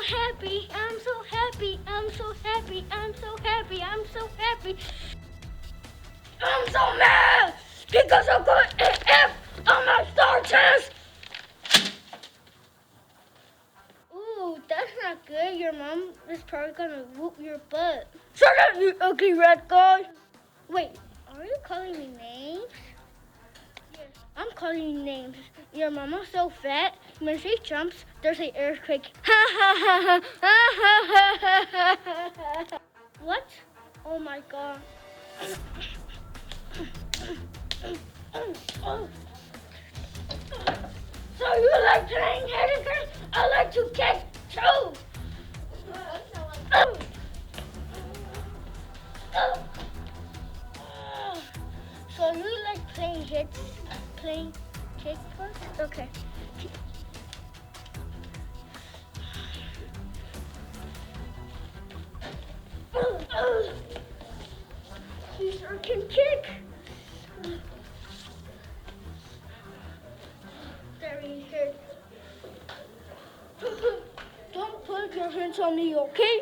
happy. I'm so happy. I'm so happy. I'm so happy. I'm so happy. I'm so mad because I got an F on my star test. Ooh, that's not good. Your mom is probably gonna whoop your butt. Shut up, you ugly red guy. Wait, are you calling me names? Yes, I'm calling you names. Your mama's so fat. When she jumps, there's an earthquake. Ha ha ha ha ha ha. What? Oh my god. So you like playing hidden games? I like to kick too. So you like playing kick first? Okay. You sure can kick. Very good. Don't put your hands on me, okay?